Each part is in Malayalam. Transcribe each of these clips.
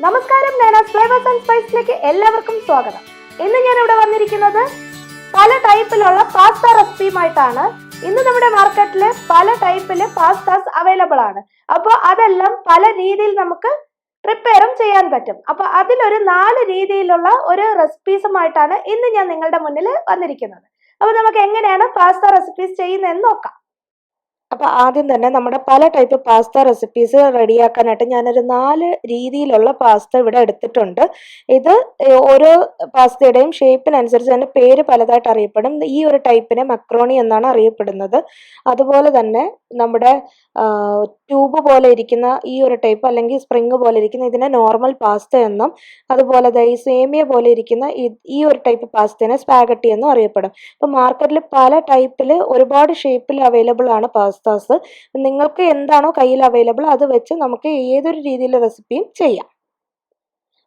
നമസ്കാരം, നൈനാസ് ഫ്ലേവേഴ്സ് ആൻഡ് സ്പൈസിലേക്ക് എല്ലാവർക്കും സ്വാഗതം. ഇന്ന് ഞാൻ ഇവിടെ വന്നിരിക്കുന്നത് പല ടൈപ്പിലുള്ള പാസ്ത റെസിപ്പിയുമായിട്ടാണ്. ഇന്ന് നമ്മുടെ മാർക്കറ്റിൽ പല ടൈപ്പില് പാസ്താസ് അവൈലബിൾ ആണ്. അപ്പോൾ അതെല്ലാം പല രീതിയിൽ നമുക്ക് പ്രിപ്പയറും ചെയ്യാൻ പറ്റും. അപ്പൊ അതിലൊരു 4 രീതിയിലുള്ള ഒരു റെസിപ്പീസുമായിട്ടാണ് ഇന്ന് ഞാൻ നിങ്ങളുടെ മുന്നിൽ വന്നിരിക്കുന്നത്. അപ്പൊ നമുക്ക് എങ്ങനെയാണ് പാസ്ത റെസിപ്പീസ് ചെയ്യുന്നതെന്ന് നോക്കാം. അപ്പോൾ ആദ്യം തന്നെ നമ്മുടെ പല ടൈപ്പ് പാസ്ത റെസിപ്പീസ് റെഡിയാക്കാനായിട്ട് ഞാനൊരു 4 രീതിയിലുള്ള പാസ്ത ഇവിടെ എടുത്തിട്ടുണ്ട്. ഇത് ഓരോ പാസ്തയുടെയും ഷേപ്പിനനുസരിച്ച് തന്നെ പേര് പലതായിട്ട് അറിയപ്പെടും. ഈ ഒരു ടൈപ്പിനെ മക്രോണി എന്നാണ് അറിയപ്പെടുന്നത്. അതുപോലെ തന്നെ നമ്മുടെ ട്യൂബ് പോലെ ഇരിക്കുന്ന ഈ ഒരു ടൈപ്പ് അല്ലെങ്കിൽ സ്പ്രിങ് പോലെ ഇരിക്കുന്ന ഇതിനെ നോർമൽ പാസ്ത എന്നും, അതുപോലെ ഈ സേമിയ പോലെ ഇരിക്കുന്ന ഈ ഒരു ടൈപ്പ് പാസ്തേനെ സ്പാഗറ്റി എന്നും അറിയപ്പെടും. അപ്പോൾ മാർക്കറ്റിൽ പല ടൈപ്പിൽ ഒരുപാട് ഷേപ്പിൽ അവൈലബിൾ ആണ് പാസ്താസ്. നിങ്ങൾക്ക് എന്താണോ കയ്യിൽ അവൈലബിൾ അത് വെച്ച് നമുക്ക് ഏതൊരു രീതിയിലുള്ള റെസിപ്പിയും ചെയ്യാം.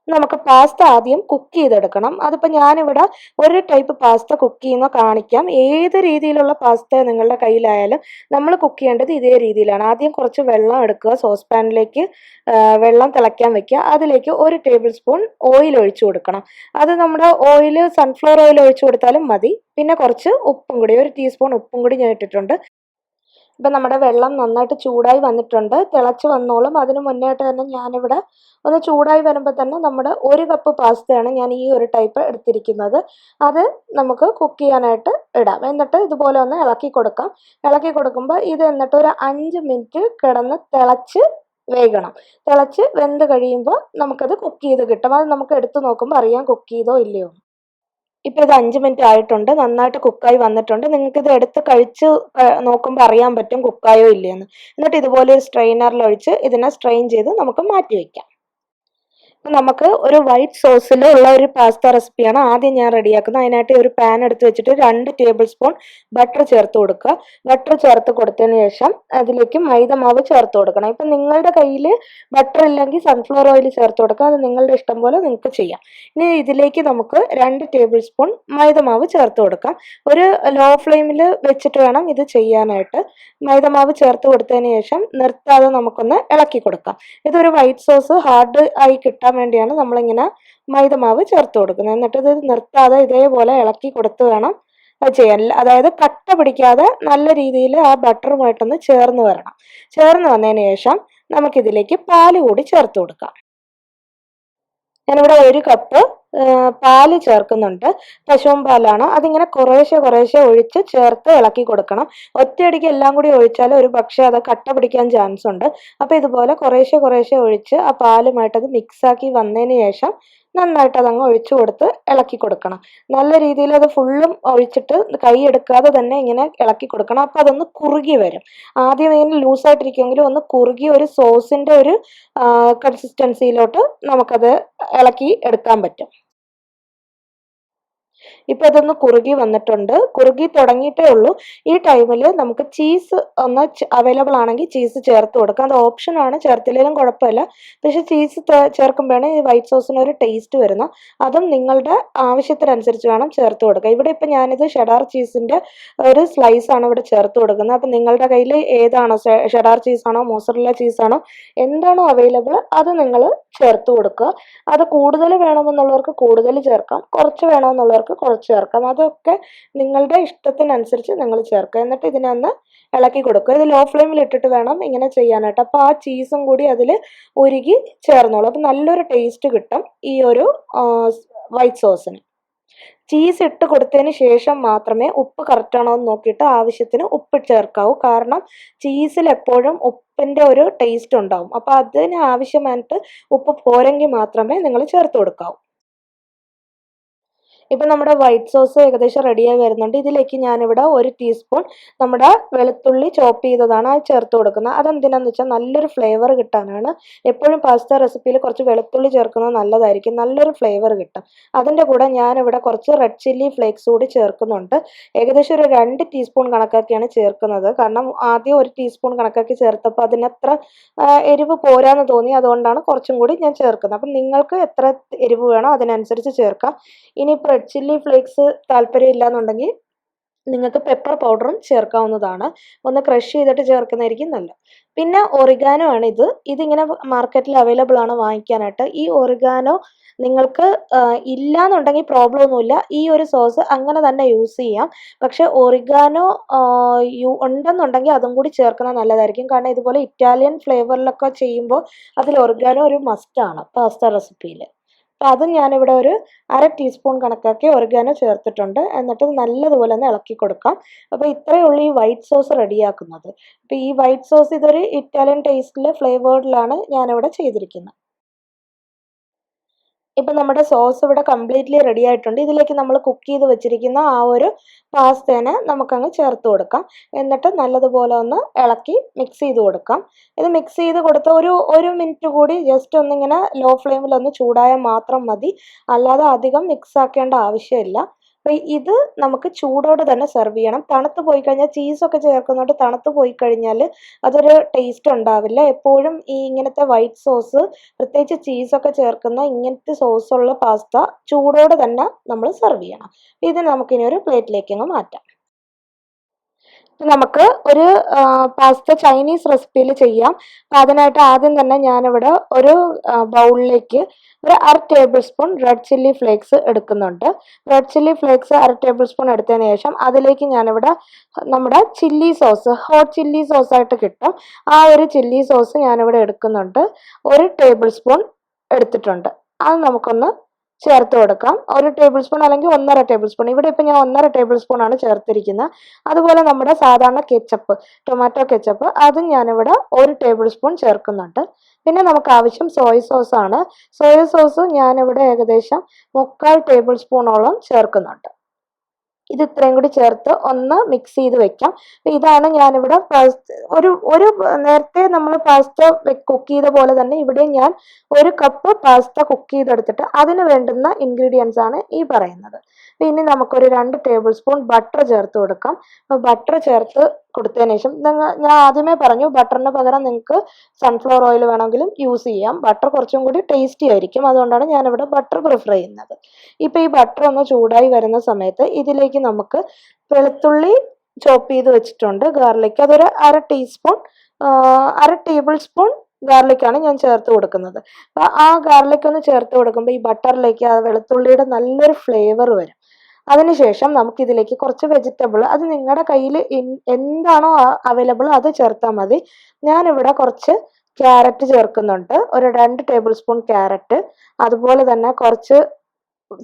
നമുക്ക് പാസ്ത ആദ്യം കുക്ക് ചെയ്തെടുക്കണം. അതിപ്പോൾ ഞാനിവിടെ ഒരു ടൈപ്പ് പാസ്ത കുക്ക് ചെയ്യുന്ന കാണിക്കാം. ഏത് രീതിയിലുള്ള പാസ്ത നിങ്ങളുടെ കയ്യിലായാലും നമ്മൾ കുക്ക് ചെയ്യേണ്ടത് ഇതേ രീതിയിലാണ്. ആദ്യം കുറച്ച് വെള്ളം എടുക്കുക, സോസ് പാനിലേക്ക് വെള്ളം തിളയ്ക്കാൻ വെക്കുക. അതിലേക്ക് 1 ടേബിൾ സ്പൂൺ ഓയിൽ ഒഴിച്ചു കൊടുക്കണം. അത് നമ്മുടെ ഓയിൽ സൺഫ്ലവർ ഓയിൽ ഒഴിച്ചു കൊടുത്താലും മതി. പിന്നെ കുറച്ച് ഉപ്പും കൂടി, 1 ടീസ്പൂൺ ഉപ്പും കൂടി ഞാൻ ഇട്ടിട്ടുണ്ട്. ഇപ്പം നമ്മുടെ വെള്ളം നന്നായിട്ട് ചൂടായി വന്നിട്ടുണ്ട്, തിളച്ച് വന്നോളും. അതിന് മുന്നേയായിട്ട് തന്നെ ഞാനിവിടെ ഒന്ന് ചൂടായി വരുമ്പോൾ തന്നെ നമ്മുടെ 1 കപ്പ് പാസ്തയാണ് ഞാൻ ഈ ഒരു ടൈപ്പ് എടുത്തിരിക്കുന്നത്. അത് നമുക്ക് കുക്ക് ചെയ്യാനായിട്ട് ഇടാം. എന്നിട്ട് ഇതുപോലെ ഒന്ന് ഇളക്കി കൊടുക്കാം. ഇളക്കി കൊടുക്കുമ്പോൾ ഇത് എന്നിട്ട് ഒരു 5 മിനിറ്റ് കിടന്ന് തിളച്ച് വേകണം. തിളച്ച് വെന്ത് കഴിയുമ്പോൾ നമുക്കത് കുക്ക് ചെയ്ത് കിട്ടും. അത് നമുക്ക് എടുത്ത് നോക്കുമ്പോൾ അറിയാം കുക്ക് ചെയ്തോ ഇല്ലയോ. ഇപ്പോൾ ഇത് 5 മിനിറ്റ് ആയിട്ടുണ്ട്, നന്നായിട്ട് കുക്കായി വന്നിട്ടുണ്ട്. നിങ്ങൾക്ക് ഇത് എടുത്ത് കഴിച്ച് നോക്കുമ്പോൾ അറിയാൻ പറ്റും കുക്കായോ ഇല്ലയെന്ന്. എന്നിട്ട് ഇതുപോലെ ഒരു സ്ട്രെയിനറിൽ ഒഴിച്ച് ഇതിനെ സ്ട്രെയിൻ ചെയ്ത് നമുക്ക് മാറ്റി വയ്ക്കാം. നമുക്ക് ഒരു വൈറ്റ് സോസിൽ ഉള്ള ഒരു പാസ്ത റെസിപ്പിയാണ് ആദ്യം ഞാൻ റെഡിയാക്കുന്നത്. അതിനായിട്ട് ഒരു പാൻ എടുത്ത് വെച്ചിട്ട് 2 ടേബിൾ സ്പൂൺ ബട്ടർ ചേർത്ത് കൊടുക്കുക. ബട്ടർ ചേർത്ത് കൊടുത്തതിന് ശേഷം അതിലേക്ക് മൈദ മാവ് ചേർത്ത് കൊടുക്കണം. ഇപ്പം നിങ്ങളുടെ കയ്യിൽ ബട്ടർ ഇല്ലെങ്കിൽ സൺഫ്ലവർ ഓയിൽ ചേർത്ത് കൊടുക്കുക. അത് നിങ്ങളുടെ ഇഷ്ടം പോലെ നിങ്ങൾക്ക് ചെയ്യാം. ഇനി ഇതിലേക്ക് നമുക്ക് 2 ടേബിൾ സ്പൂൺ മൈദ മാവ് ചേർത്ത് കൊടുക്കാം. ഒരു ലോ ഫ്ലെയിമിൽ വെച്ചിട്ട് വേണം ഇത് ചെയ്യാനായിട്ട്. മൈദ മാവ് ചേർത്ത് കൊടുത്തതിന് ശേഷം നിർത്താതെ നമുക്കൊന്ന് ഇളക്കി കൊടുക്കാം. ഇതൊരു വൈറ്റ് സോസ് ഹാർഡ് ആയി കിട്ടാൻ വേണ്ടിയാണ് നമ്മളിങ്ങനെ മൈദ മാവ് ചേർത്ത് കൊടുക്കുന്നത്. എന്നിട്ട് ഇത് നിർത്താതെ ഇതേപോലെ ഇളക്കി കൊടുത്ത് വേണം ചെയ്യാൻ. അതായത് കട്ട പിടിക്കാതെ നല്ല രീതിയിൽ ആ ബട്ടറുമായിട്ടൊന്ന് ചേർന്ന് വരണം. ചേർന്ന് വന്നതിന് ശേഷം നമുക്കിതിലേക്ക് പാല് കൂടി ചേർത്ത് കൊടുക്കാം. ഞാനിവിടെ 1 കപ്പ് പാല് ചേർക്കുന്നുണ്ട്. പശുവും പാലാണ്. അതിങ്ങനെ കുറേശ്ശെ ഒഴിച്ച് ചേർത്ത് ഇളക്കി കൊടുക്കണം. ഒറ്റയടിക്ക് എല്ലാം കൂടി ഒഴിച്ചാൽ ഒരു പക്ഷേ അത് കട്ട പിടിക്കാൻ ചാൻസ് ഉണ്ട്. അപ്പോൾ ഇതുപോലെ കുറേശ്ശെ ഒഴിച്ച് ആ പാലുമായിട്ടത് മിക്സാക്കി വന്നതിന് ശേഷം നന്നായിട്ട് അതങ്ങ് ഒഴിച്ചു കൊടുത്ത് ഇളക്കി കൊടുക്കണം. നല്ല രീതിയിൽ അത് ഫുള്ളും ഒഴിച്ചിട്ട് കൈ എടുക്കാതെ തന്നെ ഇങ്ങനെ ഇളക്കി കൊടുക്കണം. അപ്പം അതൊന്ന് കുറുകി വരും. ആദ്യം ഇങ്ങനെ ലൂസായിട്ടിരിക്കുമെങ്കിലും ഒന്ന് കുറുകി ഒരു സോസിൻ്റെ ഒരു കൺസിസ്റ്റൻസിയിലോട്ട് നമുക്കത് ഇളക്കി എടുക്കാൻ പറ്റും. ഇപ്പം അതൊന്ന് കുറുകി വന്നിട്ടുണ്ട്. കുറുകി തുടങ്ങിയിട്ടേ ഉള്ളൂ. ഈ ടൈമിൽ നമുക്ക് ചീസ് ഒന്ന് അവൈലബിൾ ആണെങ്കിൽ ചീസ് ചേർത്ത് കൊടുക്കാം. അത് ഓപ്ഷനാണ്, ചേർത്തില്ലെങ്കിലും കുഴപ്പമില്ല. പക്ഷെ ചീസ് ചേർക്കുമ്പോഴാണ് ഈ വൈറ്റ് സോസിന് ഒരു ടേസ്റ്റ് വരുന്നത്. അതും നിങ്ങളുടെ ആവശ്യത്തിനനുസരിച്ച് വേണം ചേർത്ത് കൊടുക്കുക. ഇവിടെ ഇപ്പം ഞാനിത് ഷെഡാർ ചീസിൻ്റെ ഒരു സ്ലൈസാണ് ഇവിടെ ചേർത്ത് കൊടുക്കുന്നത്. അപ്പം നിങ്ങളുടെ കയ്യിൽ ഏതാണോ, ഷെഡാർ ചീസാണോ മോസറല്ല ചീസാണോ എന്താണോ അവൈലബിൾ അത് നിങ്ങൾ ചേർത്ത് കൊടുക്കുക. അത് കൂടുതൽ വേണമെന്നുള്ളവർക്ക് കൂടുതൽ ചേർക്കാം, കുറച്ച് വേണമെന്നുള്ളവർക്ക് കുറച്ച് ചേർക്കാം. അതൊക്കെ നിങ്ങളുടെ ഇഷ്ടത്തിനനുസരിച്ച് നിങ്ങൾ ചേർക്കുക. എന്നിട്ട് ഇതിനൊന്ന് ഇളക്കി കൊടുക്കുക. ഇത് ലോ ഫ്ലെയിമിൽ ഇട്ടിട്ട് വേണം ഇങ്ങനെ ചെയ്യാനായിട്ട്. അപ്പോൾ ആ ചീസും കൂടി അതിൽ ഉരുകി ചേർന്നോളൂ. അപ്പം നല്ലൊരു ടേസ്റ്റ് കിട്ടും ഈ ഒരു വൈറ്റ് സോസിന്. ചീസ് ഇട്ട് കൊടുത്തതിന് ശേഷം മാത്രമേ ഉപ്പ് കറക്റ്റ് ആണോ എന്ന് നോക്കിയിട്ട് ആവശ്യത്തിന് ഉപ്പ് ചേർക്കാവൂ. കാരണം ചീസിൽ എപ്പോഴും ഉപ്പിൻ്റെ ഒരു ടേസ്റ്റ് ഉണ്ടാവും. അപ്പോൾ അതിന് ആവശ്യമായിട്ട് ഉപ്പ് പോരെങ്കിൽ മാത്രമേ നിങ്ങൾ ചേർത്ത് കൊടുക്കാവൂ. ഇപ്പം നമ്മുടെ വൈറ്റ് സോസ് ഏകദേശം റെഡിയായി വരുന്നുണ്ട്. ഇതിലേക്ക് ഞാനിവിടെ 1 ടീസ്പൂൺ നമ്മുടെ വെളുത്തുള്ളി ചോപ്പ് ചെയ്തതാണ് അത് ചേർത്ത് കൊടുക്കുന്നത്. അതെന്തിനാന്ന് വെച്ചാൽ നല്ലൊരു ഫ്ലേവർ കിട്ടാനാണ്. എപ്പോഴും പാസ്ത റെസിപ്പിയിൽ കുറച്ച് വെളുത്തുള്ളി ചേർക്കുന്നത് നല്ലതായിരിക്കും, നല്ലൊരു ഫ്ലേവർ കിട്ടും. അതിൻ്റെ കൂടെ ഞാനിവിടെ കുറച്ച് റെഡ് ചില്ലി ഫ്ലേക്സ് കൂടി ചേർക്കുന്നുണ്ട്. ഏകദേശം ഒരു 2 ടീസ്പൂൺ കണക്കാക്കിയാണ് ചേർക്കുന്നത്. കാരണം ആദ്യം 1 ടീസ്പൂൺ കണക്കാക്കി ചേർത്തപ്പോൾ അതിനത്ര എരിവ് പോരാന്ന് തോന്നി, അതുകൊണ്ടാണ് കുറച്ചും കൂടി ഞാൻ ചേർക്കുന്നത്. അപ്പം നിങ്ങൾക്ക് എത്ര എരിവ് വേണോ അതിനനുസരിച്ച് ചേർക്കാം. ഇനിയിപ്പോൾ റെഡ് ചില്ലി ഫ്ലേക്സ് താല്പര്യം ഇല്ലാന്നുണ്ടെങ്കിൽ നിങ്ങൾക്ക് പെപ്പർ പൗഡറും ചേർക്കാവുന്നതാണ്. ഒന്ന് ക്രഷ് ചെയ്തിട്ട് ചേർക്കുന്നതായിരിക്കും നല്ലത്. പിന്നെ ഒറിഗാനോ ആണ് ഇത്. ഇതിങ്ങനെ മാർക്കറ്റിൽ അവൈലബിൾ ആണ് വാങ്ങിക്കാനായിട്ട്. ഈ ഒറിഗാനോ നിങ്ങൾക്ക് ഇല്ലാന്നുണ്ടെങ്കിൽ പ്രോബ്ലം ഒന്നുമില്ല. ഈ ഒരു സോസ് അങ്ങനെ തന്നെ യൂസ് ചെയ്യാം. പക്ഷെ ഒറിഗാനോ ഉണ്ടെന്നുണ്ടെങ്കിൽ അതും കൂടി ചേർക്കുന്നത് നല്ലതായിരിക്കും. കാരണം ഇതുപോലെ ഇറ്റാലിയൻ ഫ്ലേവറിലൊക്കെ ചെയ്യുമ്പോൾ അതിൽ ഒറിഗാനോ ഒരു മസ്റ്റാണ് പാസ്ത റെസിപ്പിയിൽ. അപ്പം അതും ഞാനിവിടെ ഒരു 1/2 ടീസ്പൂൺ കണക്കാക്കി ഒറിഗാനോ ചേർത്തിട്ടുണ്ട്. എന്നിട്ട് നല്ലതുപോലെ ഒന്ന് ഇളക്കി കൊടുക്കാം. അപ്പോൾ ഇത്രയേ ഉള്ളൂ ഈ വൈറ്റ് സോസ് റെഡിയാക്കുന്നത്. അപ്പോൾ ഈ വൈറ്റ് സോസ് ഇതൊരു ഇറ്റാലിയൻ ടേസ്റ്റിൽ ഫ്ലേവേർഡിലാണ് ഞാനിവിടെ ചെയ്തിരിക്കുന്നത്. ഇപ്പം നമ്മുടെ സോസ് ഇവിടെ കംപ്ലീറ്റ്ലി റെഡി ആയിട്ടുണ്ട്. ഇതിലേക്ക് നമ്മൾ കുക്ക് ചെയ്ത് വെച്ചിരിക്കുന്ന ആ ഒരു പാസ്തേനെ നമുക്കങ്ങ് ചേർത്ത് കൊടുക്കാം. എന്നിട്ട് നല്ലതുപോലെ ഒന്ന് ഇളക്കി മിക്സ് ചെയ്ത് കൊടുക്കാം. ഇത് മിക്സ് ചെയ്ത് കൊടുത്ത ഒരു മിനിറ്റ് കൂടി ജസ്റ്റ് ഒന്നിങ്ങനെ ലോ ഫ്ലെയിമിൽ ഒന്ന് ചൂടായാൽ മാത്രം മതി. അല്ലാതെ അധികം മിക്സ് ആക്കേണ്ട ആവശ്യമില്ല. അപ്പോൾ ഇത് നമുക്ക് ചൂടോടെ തന്നെ സെർവ് ചെയ്യണം. തണുത്ത് പോയി കഴിഞ്ഞാൽ ചീസൊക്കെ ചേർക്കുന്നതുകൊണ്ട് തണുത്ത് പോയി കഴിഞ്ഞാൽ അതൊരു ടേസ്റ്റ് ഉണ്ടാവില്ല. എപ്പോഴും ഈ ഇങ്ങനത്തെ വൈറ്റ് സോസ്, പ്രത്യേകിച്ച് ചീസൊക്കെ ചേർക്കുന്ന ഇങ്ങനത്തെ സോസുള്ള പാസ്ത ചൂടോടെ തന്നെ നമ്മൾ സെർവ് ചെയ്യണം. ഇത് നമുക്കിനി ഒരു പ്ലേറ്റിലേക്ക് അങ്ങ് മാറ്റാം. നമുക്ക് ഒരു പാസ്ത ചൈനീസ് റെസിപ്പിയിൽ ചെയ്യാം. അപ്പം അതിനായിട്ട് ആദ്യം തന്നെ ഞാനിവിടെ ഒരു ബൗളിലേക്ക് ഒരു 1/2 tablespoon red chilli flakes എടുക്കുന്നുണ്ട്. Red chilli flakes 1/2 tablespoon എടുത്തതിന് ശേഷം അതിലേക്ക് ഞാനിവിടെ നമ്മുടെ ചില്ലി സോസ്, ഹോട്ട് ചില്ലി സോസായിട്ട് കിട്ടും. ആ ഒരു ചില്ലി സോസ് ഞാനിവിടെ എടുക്കുന്നുണ്ട്. 1 ടേബിൾ സ്പൂൺ എടുത്തിട്ടുണ്ട്. അത് നമുക്കൊന്ന് ചേർത്ത് കൊടുക്കാം. 1 ടേബിൾ സ്പൂൺ അല്ലെങ്കിൽ 1.5 ടേബിൾ സ്പൂൺ. ഇവിടെ ഇപ്പം ഞാൻ 1.5 ടേബിൾ സ്പൂൺ ആണ് ചേർത്തിരിക്കുന്നത്. അതുപോലെ നമ്മുടെ സാധാരണ കെച്ചപ്പ്, ടൊമാറ്റോ കെച്ചപ്പ്, അതും ഞാനിവിടെ 1 ടേബിൾ സ്പൂൺ ചേർക്കുന്നുണ്ട്. പിന്നെ നമുക്ക് ആവശ്യം സോയ സോസ് ആണ്. സോയ സോസ് ഞാനിവിടെ ഏകദേശം 3/4 ടേബിൾ സ്പൂണോളം ചേർക്കുന്നുണ്ട്. ഇത് ഇത്രയും കൂടി ചേർത്ത് ഒന്ന് മിക്സ് ചെയ്ത് വെക്കാം. ഇതാണ് ഞാനിവിടെ ഒരു നേരത്തെ നമ്മൾ പാസ്ത കുക്ക് ചെയ്ത പോലെ തന്നെ ഇവിടെ ഞാൻ 1 കപ്പ് പാസ്ത കുക്ക് ചെയ്തെടുത്തിട്ട് അതിന് വേണ്ടുന്ന ഇൻഗ്രീഡിയൻസ് ആണ് ഈ പറയുന്നത്. ഇനി നമുക്കൊരു 2 ടേബിൾ സ്പൂൺ ബട്ടർ ചേർത്ത് കൊടുക്കാം. അപ്പോൾ ബട്ടർ ചേർത്ത് കൊടുത്തതിന് ശേഷം ഞാൻ ആദ്യമേ പറഞ്ഞു ബട്ടറിന് പകരം നിങ്ങൾക്ക് സൺഫ്ലവർ ഓയിൽ വേണമെങ്കിലും യൂസ് ചെയ്യാം. ബട്ടർ കുറച്ചും കൂടി ടേസ്റ്റി ആയിരിക്കും. അതുകൊണ്ടാണ് ഞാനിവിടെ ബട്ടർ പ്രിഫർ ചെയ്യുന്നത്. ഇപ്പോൾ ഈ ബട്ടർ ഒന്ന് ചൂടായി വരുന്ന സമയത്ത് ഇതിലേക്ക് നമുക്ക് വെളുത്തുള്ളി ചോപ്പ് ചെയ്ത് വെച്ചിട്ടുണ്ട്, ഗാർലിക്, അതൊരു 1/2 ടേബിൾ സ്പൂൺ ഗാർലിക്കാണ് ഞാൻ ചേർത്ത് കൊടുക്കുന്നത്. അപ്പോൾ ആ ഗാർലിക് ഒന്ന് ചേർത്ത് കൊടുക്കുമ്പോൾ ഈ ബട്ടറിലേക്ക് ആ വെളുത്തുള്ളിയുടെ നല്ലൊരു ഫ്ലേവർ വരും. അതിനുശേഷം നമുക്കിതിലേക്ക് കുറച്ച് വെജിറ്റബിൾ, അത് നിങ്ങളുടെ കയ്യിൽ എന്താണോ അവൈലബിൾ അത് ചേർത്താൽ മതി. ഞാനിവിടെ കുറച്ച് ക്യാരറ്റ് ചേർക്കുന്നുണ്ട്, ഒരു 2 ടേബിൾ സ്പൂൺ ക്യാരറ്റ്. അതുപോലെ തന്നെ കുറച്ച്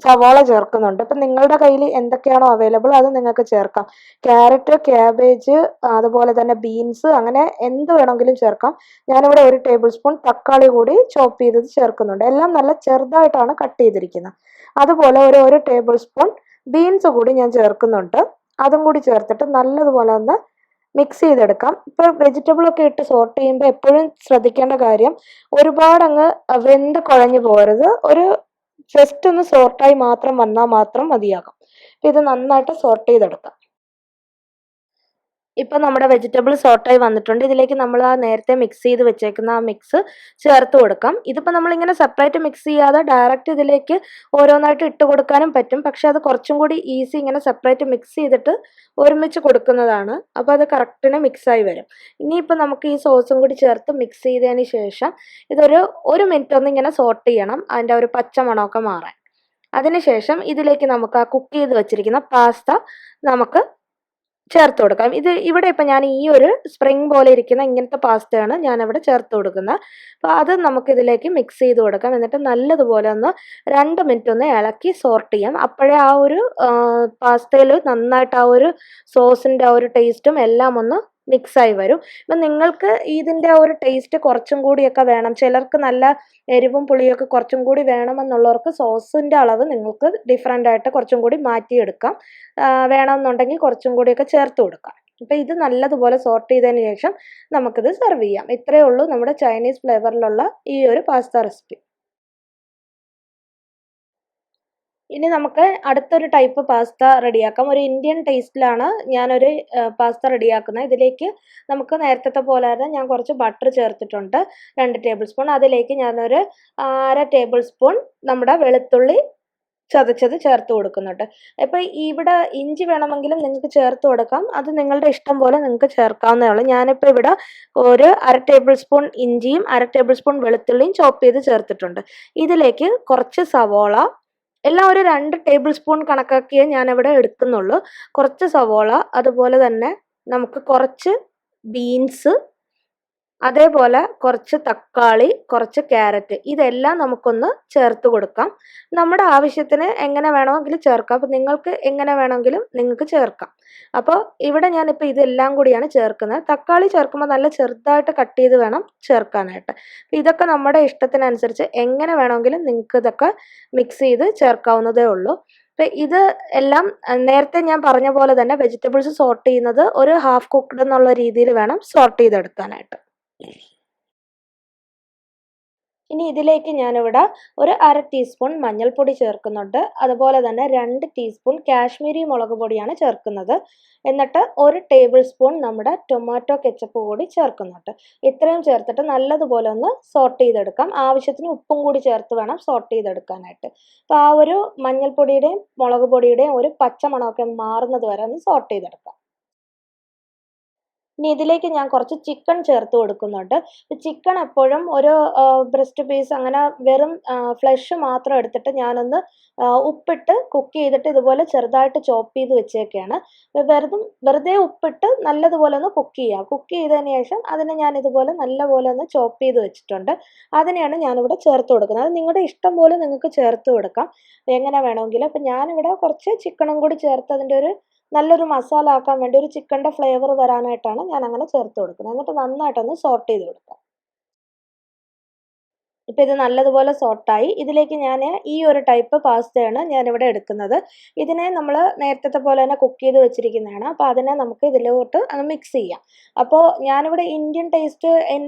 സവാള ചേർക്കുന്നുണ്ട്. ഇപ്പം നിങ്ങളുടെ കയ്യിൽ എന്തൊക്കെയാണോ അവൈലബിൾ അത് നിങ്ങൾക്ക് ചേർക്കാം. ക്യാരറ്റ്, ക്യാബേജ്, അതുപോലെ തന്നെ ബീൻസ്, അങ്ങനെ എന്ത് വേണമെങ്കിലും ചേർക്കാം. ഞാനിവിടെ 1 ടേബിൾ സ്പൂൺ തക്കാളി കൂടി ചോപ്പ് ചെയ്തത് ചേർക്കുന്നുണ്ട്. എല്ലാം നല്ല ചെറുതായിട്ടാണ് കട്ട് ചെയ്തിരിക്കുന്നത്. അതുപോലെ ഒരു 1 ടേബിൾ സ്പൂൺ ബീൻസ് കൂടി ഞാൻ ചേർക്കുന്നുണ്ട്. അതും കൂടി ചേർത്തിട്ട് നല്ലതുപോലെ ഒന്ന് മിക്സ് ചെയ്തെടുക്കാം. ഇപ്പോൾ വെജിറ്റബിളൊക്കെ ഇട്ട് സോർട്ട് ചെയ്യുമ്പോൾ എപ്പോഴും ശ്രദ്ധിക്കേണ്ട കാര്യം ഒരുപാട് അങ്ങ് വെന്ത് കുഴഞ്ഞു പോകരുത്. ജസ്റ്റ് ഒന്ന് സോർട്ടായി മാത്രം വന്നാൽ മാത്രം മതിയാകും. ഇത് നന്നായിട്ട് സോർട്ട് ചെയ്തെടുക്കാം. ഇപ്പം നമ്മുടെ വെജിറ്റബിൾ സോർട്ടായി വന്നിട്ടുണ്ട്. ഇതിലേക്ക് നമ്മൾ ആ നേരത്തെ മിക്സ് ചെയ്ത് വെച്ചേക്കുന്ന ആ മിക്സ് ചേർത്ത് കൊടുക്കാം. ഇതിപ്പോൾ നമ്മളിങ്ങനെ സെപ്പറേറ്റ് മിക്സ് ചെയ്യാതെ ഡയറക്റ്റ് ഇതിലേക്ക് ഓരോന്നായിട്ട് ഇട്ട് കൊടുക്കാനും പറ്റും. പക്ഷെ അത് കുറച്ചും കൂടി ഈസി ഇങ്ങനെ സെപ്പറേറ്റ് മിക്സ് ചെയ്തിട്ട് ഒരുമിച്ച് കൊടുക്കുന്നതാണ്. അപ്പോൾ അത് കറക്റ്റിന് മിക്സായി വരും. ഇനിയിപ്പോൾ നമുക്ക് ഈ സോസും കൂടി ചേർത്ത് മിക്സ് ചെയ്തതിന് ശേഷം ഇതൊരു 1 മിനിറ്റ് ഒന്ന് ഇങ്ങനെ സോർട്ട് ചെയ്യണം, അതിൻ്റെ ഒരു പച്ച മണമൊക്കെ മാറാൻ. അതിനുശേഷം ഇതിലേക്ക് നമുക്ക് ആ കുക്ക് ചെയ്ത് വെച്ചിരിക്കുന്ന പാസ്ത നമുക്ക് ചേർത്ത് കൊടുക്കാം. ഇവിടെ ഇപ്പം ഞാൻ ഈ ഒരു സ്പ്രിങ് പോലെ ഇരിക്കുന്ന ഇങ്ങനത്തെ പാസ്തയാണ് ഞാനിവിടെ ചേർത്ത് കൊടുക്കുന്നത്. അപ്പോൾ അത് നമുക്കിതിലേക്ക് മിക്സ് ചെയ്ത് കൊടുക്കാം. എന്നിട്ട് നല്ലതുപോലെ ഒന്ന് 2 മിനിറ്റ് ഒന്ന് ഇളക്കി സോർട്ട് ചെയ്യാം. അപ്പോഴേ ആ ഒരു പാസ്തയിൽ നന്നായിട്ട് ആ ഒരു സോസിൻ്റെ ആ ഒരു ടേസ്റ്റും എല്ലാം ഒന്ന് മിക്സായി വരും. അപ്പം നിങ്ങൾക്ക് ഇതിൻ്റെ ആ ഒരു ടേസ്റ്റ് കുറച്ചും കൂടിയൊക്കെ വേണം, ചിലർക്ക് നല്ല എരിവും പുളിയൊക്കെ കുറച്ചും കൂടി വേണമെന്നുള്ളവർക്ക് സോസിൻ്റെ അളവ് നിങ്ങൾക്ക് ഡിഫറെൻ്റ് ആയിട്ട് കുറച്ചും കൂടി മാറ്റിയെടുക്കാം. വേണമെന്നുണ്ടെങ്കിൽ കുറച്ചും കൂടിയൊക്കെ ചേർത്ത് കൊടുക്കാം. അപ്പോൾ ഇത് നല്ലതുപോലെ സോർട്ട് ചെയ്തതിന് ശേഷം നമുക്കിത് സെർവ് ചെയ്യാം. ഇത്രയേ ഉള്ളൂ നമ്മുടെ ചൈനീസ് ഫ്ലേവറിലുള്ള ഈ ഒരു പാസ്ത റെസിപ്പി. ഇനി നമുക്ക് അടുത്തൊരു ടൈപ്പ് പാസ്ത റെഡിയാക്കാം. ഒരു ഇന്ത്യൻ ടേസ്റ്റിലാണ് ഞാനൊരു പാസ്ത റെഡിയാക്കുന്നത്. ഇതിലേക്ക് നമുക്ക് നേരത്തെ പോലെ തന്നെ ഞാൻ കുറച്ച് ബട്ടർ ചേർത്തിട്ടുണ്ട്, 2 ടേബിൾ സ്പൂൺ. അതിലേക്ക് ഞാനൊരു 1/2 ടേബിൾ സ്പൂൺ നമ്മുടെ വെളുത്തുള്ളി ചതച്ചത് ചേർത്ത് കൊടുക്കുന്നുണ്ട്. ഇപ്പം ഇവിടെ ഇഞ്ചി വേണമെങ്കിലും നിങ്ങൾക്ക് ചേർത്ത് കൊടുക്കാം. അത് നിങ്ങളുടെ ഇഷ്ടം പോലെ നിങ്ങൾക്ക് ചേർക്കാവുന്നതേ ഉള്ളൂ. ഞാനിപ്പോൾ ഇവിടെ ഒരു 1/2 ടേബിൾ സ്പൂൺ ഇഞ്ചിയും 1/2 ടേബിൾ സ്പൂൺ വെളുത്തുള്ളിയും ചോപ്പ് ചെയ്ത് ചേർത്തിട്ടുണ്ട്. ഇതിലേക്ക് കുറച്ച് സവോള, എല്ലാം ഒരു 2 ടേബിൾ സ്പൂൺ കണക്കാക്കിയേ ഞാനിവിടെ എടുക്കുന്നുള്ളൂ. കുറച്ച് സവോള, അതുപോലെ തന്നെ നമുക്ക് കുറച്ച് ബീൻസ്, അതേപോലെ കുറച്ച് തക്കാളി, കുറച്ച് ക്യാരറ്റ്, ഇതെല്ലാം നമുക്കൊന്ന് ചേർത്ത് കൊടുക്കാം. നമ്മുടെ ആവശ്യത്തിന് എങ്ങനെ വേണമെങ്കിലും ചേർക്കാം. അപ്പോൾ നിങ്ങൾക്ക് എങ്ങനെ വേണമെങ്കിലും നിങ്ങൾക്ക് ചേർക്കാം. അപ്പോൾ ഇവിടെ ഞാനിപ്പോൾ ഇതെല്ലാം കൂടിയാണ് ചേർക്കുന്നത്. തക്കാളി ചേർക്കുമ്പോൾ നല്ല ചെറുതായിട്ട് കട്ട് ചെയ്ത് വേണം ചേർക്കാനായിട്ട്. ഇതൊക്കെ നമ്മുടെ ഇഷ്ടത്തിനനുസരിച്ച് എങ്ങനെ വേണമെങ്കിലും നിങ്ങൾക്ക് ഇതൊക്കെ മിക്സ് ചെയ്ത് ചേർക്കാവുന്നതേ ഉള്ളൂ. അപ്പം ഇത് എല്ലാം നേരത്തെ ഞാൻ പറഞ്ഞ പോലെ തന്നെ വെജിറ്റബിൾസ് സോർട്ട് ചെയ്യുന്നത് ഒരു ഹാഫ് കുക്ക്ഡ് എന്നുള്ള രീതിയിൽ വേണം സോർട്ട് ചെയ്തെടുക്കാനായിട്ട്. ഇനി ഇതിലേക്ക് ഞാനിവിടെ ഒരു 1/2 ടീസ്പൂൺ മഞ്ഞൾപ്പൊടി ചേർക്കുന്നുണ്ട്. അതുപോലെ തന്നെ 2 ടീസ്പൂൺ കാശ്മീരി മുളക് പൊടിയാണ് ചേർക്കുന്നത്. എന്നിട്ട് 1 ടേബിൾ സ്പൂൺ നമ്മുടെ ടൊമാറ്റോ കെച്ചപ്പ് കൂടി ചേർക്കുന്നുണ്ട്. ഇത്രയും ചേർത്തിട്ട് നല്ലതുപോലെ ഒന്ന് സോർട്ട് ചെയ്തെടുക്കാം. ആവശ്യത്തിന് ഉപ്പും കൂടി ചേർത്ത് വേണം സോർട്ട് ചെയ്തെടുക്കാനായിട്ട്. അപ്പോൾ ആ ഒരു മഞ്ഞൾപ്പൊടിയുടെയും മുളക് പൊടിയുടെയും ഒരു പച്ചമണമൊക്കെ മാറുന്നത് വരെ ഒന്ന് സോർട്ട് ചെയ്തെടുക്കാം. ഇനി ഇതിലേക്ക് ഞാൻ കുറച്ച് ചിക്കൻ ചേർത്ത് കൊടുക്കുന്നുണ്ട്. ചിക്കൻ എപ്പോഴും ഒരു ബ്രസ്റ്റ് പീസ് അങ്ങനെ വെറും ഫ്ലഷ് മാത്രം എടുത്തിട്ട് ഞാനൊന്ന് ഉപ്പിട്ട് കുക്ക് ചെയ്തിട്ട് ഇതുപോലെ ചെറുതായിട്ട് ചോപ്പ് ചെയ്ത് വെച്ചേക്കാണ്. വെറുതെ ഉപ്പിട്ട് നല്ലതുപോലെ ഒന്ന് കുക്ക് ചെയ്യുക. കുക്ക് ചെയ്തതിന് ശേഷം അതിനെ ഞാൻ ഇതുപോലെ നല്ലപോലെ ഒന്ന് ചോപ്പ് ചെയ്ത് വെച്ചിട്ടുണ്ട്. അതിനെയാണ് ഞാനിവിടെ ചേർത്ത് കൊടുക്കുന്നത്. അത് നിങ്ങളുടെ ഇഷ്ടം പോലെ നിങ്ങൾക്ക് ചേർത്ത് കൊടുക്കാം, എങ്ങനെ വേണമെങ്കിലും. അപ്പം ഞാനിവിടെ കുറച്ച് ചിക്കനും കൂടി ചേർത്ത് അതിൻ്റെ ഒരു നല്ലൊരു മസാല ആക്കാൻ വേണ്ടി, ഒരു ചിക്കൻ്റെ ഫ്ലേവർ വരാനായിട്ടാണ് ഞാൻ അങ്ങനെ ചേർത്ത് കൊടുക്കുന്നത്. എന്നിട്ട് നന്നായിട്ടൊന്ന് സോർട്ട് ചെയ്ത് കൊടുക്കാം. ഇപ്പം ഇത് നല്ലതുപോലെ സോർട്ടായി. ഇതിലേക്ക് ഞാൻ ഈ ഒരു ടൈപ്പ് പാസ്തയാണ് ഞാനിവിടെ എടുക്കുന്നത്. ഇതിനെ നമ്മൾ നേരത്തെ പോലെ തന്നെ കുക്ക് ചെയ്ത് വെച്ചിരിക്കുന്നതാണ്. അപ്പോൾ അതിനെ നമുക്ക് ഇതിലോട്ട് അങ്ങ് മിക്സ് ചെയ്യാം. അപ്പോൾ ഞാനിവിടെ ഇന്ത്യൻ ടേസ്റ്റ്,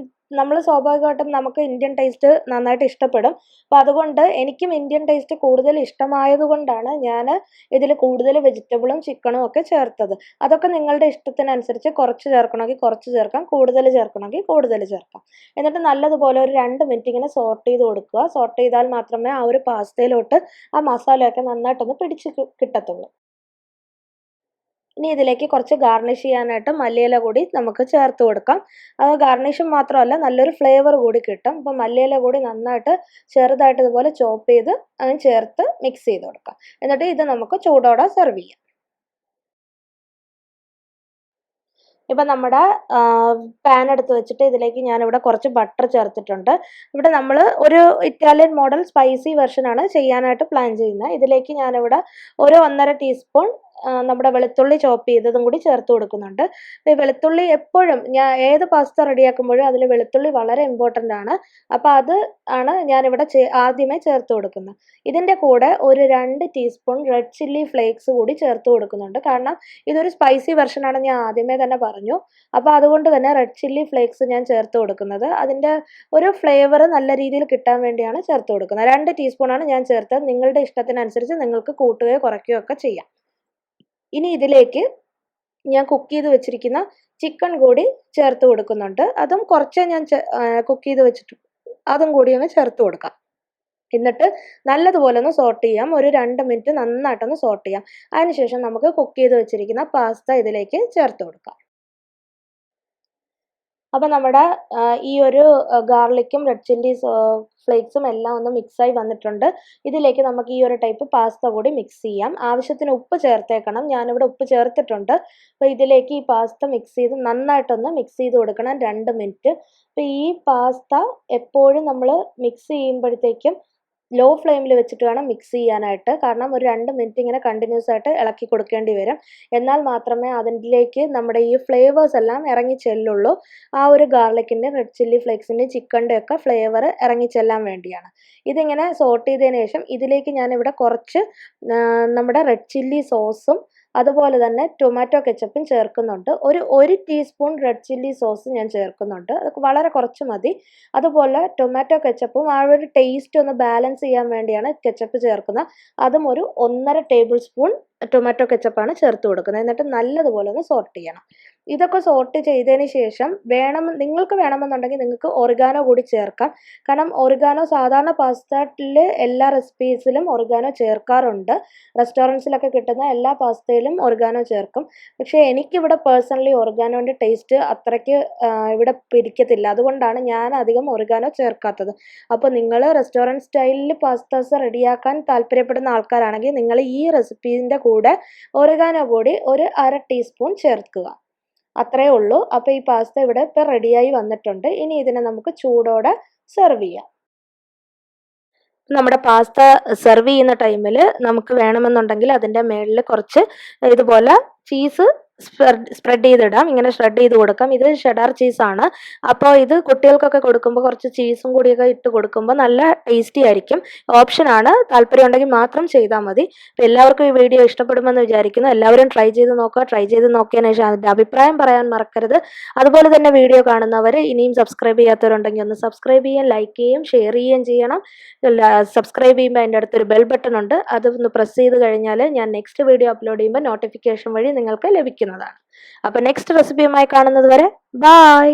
നമ്മൾ സ്വാഭാവികമായിട്ടും നമുക്ക് ഇന്ത്യൻ ടേസ്റ്റ് നന്നായിട്ട് ഇഷ്ടപ്പെടും. അപ്പോൾ അതുകൊണ്ട് എനിക്കും ഇന്ത്യൻ ടേസ്റ്റ് കൂടുതൽ ഇഷ്ടമായതുകൊണ്ടാണ് ഞാൻ ഇതിൽ കൂടുതൽ വെജിറ്റബിളും ചിക്കനും ഒക്കെ ചേർത്തത്. അതൊക്കെ നിങ്ങളുടെ ഇഷ്ടത്തിനനുസരിച്ച് കുറച്ച് ചേർക്കണമെങ്കിൽ കുറച്ച് ചേർക്കാം, കൂടുതൽ ചേർക്കണമെങ്കിൽ കൂടുതൽ ചേർക്കാം. എന്നിട്ട് നല്ലതുപോലെ ഒരു 2 മിനിറ്റ് ഇങ്ങനെ സോർട്ട് ചെയ്ത് കൊടുക്കുക. സോർട്ട് ചെയ്താൽ മാത്രമേ ആ ഒരു പാസ്തയിലോട്ട് ആ മസാലയൊക്കെ നന്നായിട്ടൊന്ന് പിടിച്ച് കിട്ടത്തുള്ളൂ. ഇനി ഇതിലേക്ക് കുറച്ച് ഗാർണിഷ് ചെയ്യാനായിട്ട് മല്ലിയില കൂടി നമുക്ക് ചേർത്ത് കൊടുക്കാം. ഗാർണിഷും മാത്രമല്ല, നല്ലൊരു ഫ്ലേവർ കൂടി കിട്ടും. അപ്പോൾ മല്ലിയില കൂടി നന്നായിട്ട് ചെറുതായിട്ട് ഇതുപോലെ ചോപ്പ് ചെയ്ത് അതിന് ചേർത്ത് മിക്സ് ചെയ്ത് കൊടുക്കാം. എന്നിട്ട് ഇത് നമുക്ക് ചൂടോടെ സെർവ് ചെയ്യാം. ഇപ്പം നമ്മുടെ പാൻ എടുത്ത് വെച്ചിട്ട് ഇതിലേക്ക് ഞാനിവിടെ കുറച്ച് ബട്ടർ ചേർത്തിട്ടുണ്ട്. ഇവിടെ നമ്മൾ ഒരു ഇറ്റാലിയൻ മോഡൽ സ്പൈസി വെർഷനാണ് ചെയ്യാനായിട്ട് പ്ലാൻ ചെയ്യുന്നത്. ഇതിലേക്ക് ഞാനിവിടെ ഒരു 1.5 ടീസ്പൂൺ നമ്മുടെ വെളുത്തുള്ളി ചോപ്പ് ചെയ്തതും കൂടി ചേർത്ത് കൊടുക്കുന്നുണ്ട്. ഈ വെളുത്തുള്ളി എപ്പോഴും ഞാൻ ഏത് പാസ്ത റെഡിയാക്കുമ്പോഴും അതിൽ വെളുത്തുള്ളി വളരെ ഇമ്പോർട്ടൻ്റ് ആണ്. അപ്പോൾ അത് ആണ് ഞാനിവിടെ ആദ്യമേ ചേർത്ത് കൊടുക്കുന്നത്. ഇതിൻ്റെ കൂടെ ഒരു 2 ടീസ്പൂൺ റെഡ് ചില്ലി ഫ്ലേക്സ് കൂടി ചേർത്ത് കൊടുക്കുന്നുണ്ട്. കാരണം ഇതൊരു സ്പൈസി വെർഷനാണ്, ഞാൻ ആദ്യമേ തന്നെ പറഞ്ഞു. അപ്പോൾ അതുകൊണ്ട് തന്നെ റെഡ് ചില്ലി ഫ്ലേക്സ് ഞാൻ ചേർത്ത് കൊടുക്കുന്നത് അതിൻ്റെ ഒരു ഫ്ലേവർ നല്ല രീതിയിൽ കിട്ടാൻ വേണ്ടിയാണ് ചേർത്ത് കൊടുക്കുന്നത്. 2 ടീസ്പൂണാണ് ഞാൻ ചേർത്തത്. നിങ്ങളുടെ ഇഷ്ടത്തിനനുസരിച്ച് നിങ്ങൾക്ക് കൂട്ടുകയോ കുറയ്ക്കുകയോ ഒക്കെ ചെയ്യാം. ഇനി ഇതിലേക്ക് ഞാൻ കുക്ക് ചെയ്ത് വെച്ചിരിക്കുന്ന ചിക്കൻ കൂടി ചേർത്ത് കൊടുക്കുന്നുണ്ട്. അതും കുറച്ചേ ഞാൻ കുക്ക് ചെയ്ത് വെച്ചിട്ട് അതും കൂടി അങ്ങ് ചേർത്ത് കൊടുക്കാം. എന്നിട്ട് നല്ലതുപോലെ ഒന്ന് സോട്ട് ചെയ്യാം. ഒരു 2 മിനിറ്റ് നന്നായിട്ടൊന്ന് സോട്ട് ചെയ്യാം. അതിനുശേഷം നമുക്ക് കുക്ക് ചെയ്ത് വെച്ചിരിക്കുന്ന പാസ്ത ഇതിലേക്ക് ചേർത്ത് കൊടുക്കാം. അപ്പോൾ നമ്മുടെ ഈ ഒരു ഗാർലിക്കും റെഡ് ചില്ലി ഫ്ലേക്സും എല്ലാം ഒന്ന് മിക്സായി വന്നിട്ടുണ്ട്. ഇതിലേക്ക് നമുക്ക് ഈ ഒരു ടൈപ്പ് പാസ്ത കൂടി മിക്സ് ചെയ്യാം. ആവശ്യത്തിന് ഉപ്പ് ചേർത്തേക്കണം. ഞാനിവിടെ ഉപ്പ് ചേർത്തിട്ടുണ്ട്. അപ്പോൾ ഇതിലേക്ക് ഈ പാസ്ത മിക്സ് ചെയ്ത് നന്നായിട്ടൊന്ന് മിക്സ് ചെയ്ത് കൊടുക്കണം 2 മിനിറ്റ്. അപ്പോൾ ഈ പാസ്ത എപ്പോഴും നമ്മൾ മിക്സ് ചെയ്യുമ്പോഴത്തേക്കും ലോ ഫ്ലെയിമിൽ വെച്ചിട്ട് വേണം മിക്സ് ചെയ്യാനായിട്ട്. കാരണം ഒരു 2 മിനിറ്റ് ഇങ്ങനെ കണ്ടിന്യൂസ് ആയിട്ട് ഇളക്കി കൊടുക്കേണ്ടി വരും. എന്നാൽ മാത്രമേ അതിലേക്ക് നമ്മുടെ ഈ ഫ്ലേവേഴ്സ് എല്ലാം ഇറങ്ങി ചെല്ലുള്ളൂ. ആ ഒരു ഗാർലിക്കിൻ്റെ, റെഡ് ചില്ലി ഫ്ലേക്സിൻ്റെ, ചിക്കൻ്റെ ഒക്കെ ഫ്ലേവർ ഇറങ്ങി ചെല്ലാൻ വേണ്ടിയാണ്. ഇതിങ്ങനെ സോട്ട് ചെയ്തതിന് ശേഷം ഇതിലേക്ക് ഞാനിവിടെ കുറച്ച് നമ്മുടെ റെഡ് ചില്ലി സോസും അതുപോലെ തന്നെ ടൊമാറ്റോ കെച്ചപ്പും ചേർക്കുന്നുണ്ട്. ഒരു ടീസ്പൂൺ റെഡ് ചില്ലി സോസ് ഞാൻ ചേർക്കുന്നുണ്ട്. അത് വളരെ കുറച്ച് മതി. അതുപോലെ ടൊമാറ്റോ കെച്ചപ്പും ആ ഒരു ടേസ്റ്റ് ഒന്ന് ബാലൻസ് ചെയ്യാൻ വേണ്ടിയാണ് കെച്ചപ്പ് ചേർക്കുന്നത്. അതും ഒരു 1.5 ടേബിൾ സ്പൂൺ ടൊമാറ്റോ കെച്ചപ്പാണ് ചേർത്ത് കൊടുക്കുന്നത്. എന്നിട്ട് നല്ലതുപോലെ ഒന്ന് സോർട്ട് ചെയ്യണം. ഇതൊക്കെ സോർട്ട് ചെയ്തതിന് ശേഷം നിങ്ങൾക്ക് വേണമെന്നുണ്ടെങ്കിൽ നിങ്ങൾക്ക് ഒറിഗാനോ കൂടി ചേർക്കാം. കാരണം ഒറിഗാനോ സാധാരണ പാസ്തയിൽ എല്ലാ റെസിപ്പീസിലും ഒറിഗാനോ ചേർക്കാറുണ്ട്. റെസ്റ്റോറൻറ്റ്സിലൊക്കെ കിട്ടുന്ന എല്ലാ പാസ്തയിലും ഒറിഗാനോ ചേർക്കും. പക്ഷേ എനിക്കിവിടെ പേഴ്സണലി ഒറിഗാനോൻ്റെ ടേസ്റ്റ് അത്രയ്ക്ക് ഇവിടെ പിടിക്കത്തില്ല. അതുകൊണ്ടാണ് ഞാൻ അധികം ഒറിഗാനോ ചേർക്കാത്തത്. അപ്പോൾ നിങ്ങൾ റെസ്റ്റോറൻറ്റ് സ്റ്റൈലിൽ പാസ്താസ് റെഡിയാക്കാൻ താല്പര്യപ്പെടുന്ന ആൾക്കാരാണെങ്കിൽ നിങ്ങൾ ഈ റെസിപ്പീൻ്റെ കൂടെ ഒറിഗാനോ കൂടി ഒരു 1/2 ടീസ്പൂൺ ചേർക്കുക. അത്രയേ ഉള്ളൂ. അപ്പോൾ ഈ പാസ്ത ഇവിടെ ഇപ്പോൾ റെഡിയായി വന്നിട്ടുണ്ട്. ഇനി ഇതിനെ നമുക്ക് ചൂടോടെ സെർവ് ചെയ്യാം. നമ്മുടെ പാസ്ത സെർവ് ചെയ്യുന്ന ടൈമിൽ നമുക്ക് വേണമെന്നുണ്ടെങ്കിൽ അതിൻ്റെ മേളിൽ കുറച്ച് ഇതുപോലെ ചീസ് സ്പ്രെഡ് ചെയ്തിടാം. ഇങ്ങനെ ഷ്രെഡ് ചെയ്ത് കൊടുക്കാം. ഇത് ഷെഡാർ ചീസാണ്. അപ്പോൾ ഇത് കുട്ടികൾക്കൊക്കെ കൊടുക്കുമ്പോൾ കുറച്ച് ചീസും കൂടിയൊക്കെ ഇട്ട് കൊടുക്കുമ്പോൾ നല്ല ടേസ്റ്റി ആയിരിക്കും. ഓപ്ഷനാണ്. താല്പര്യം ഉണ്ടെങ്കിൽ മാത്രം ചെയ്താൽ മതി. അപ്പോൾ എല്ലാവർക്കും ഈ വീഡിയോ ഇഷ്ടപ്പെടുമെന്ന് വിചാരിക്കുന്നു. എല്ലാവരും ട്രൈ ചെയ്ത് നോക്കുക. ട്രൈ ചെയ്ത് നോക്കിയതിന് ശേഷം അതിൻ്റെ അഭിപ്രായം പറയാൻ മറക്കരുത്. അതുപോലെ തന്നെ വീഡിയോ കാണുന്നവർ ഇനിയും സബ്സ്ക്രൈബ് ചെയ്യാത്തവരുണ്ടെങ്കിൽ ഒന്ന് സബ്സ്ക്രൈബ് ചെയ്യുകയും ലൈക്ക് ചെയ്യുകയും ഷെയർ ചെയ്യുകയും ചെയ്യണം. സബ്സ്ക്രൈബ് ചെയ്യുമ്പോൾ അതിൻ്റെ അടുത്തൊരു ബെൽ ബട്ടൺ ഉണ്ട്. അതൊന്ന് പ്രസ് ചെയ്ത് കഴിഞ്ഞാൽ ഞാൻ നെക്സ്റ്റ് വീഡിയോ അപ്ലോഡ് ചെയ്യുമ്പോൾ നോട്ടിഫിക്കേഷൻ വഴി നിങ്ങൾക്ക് ലഭിക്കുന്നതാണ്. അപ്പോൾ നെക്സ്റ്റ് റെസിപ്പിയുമായി കാണുന്നത് വരെ ബൈ.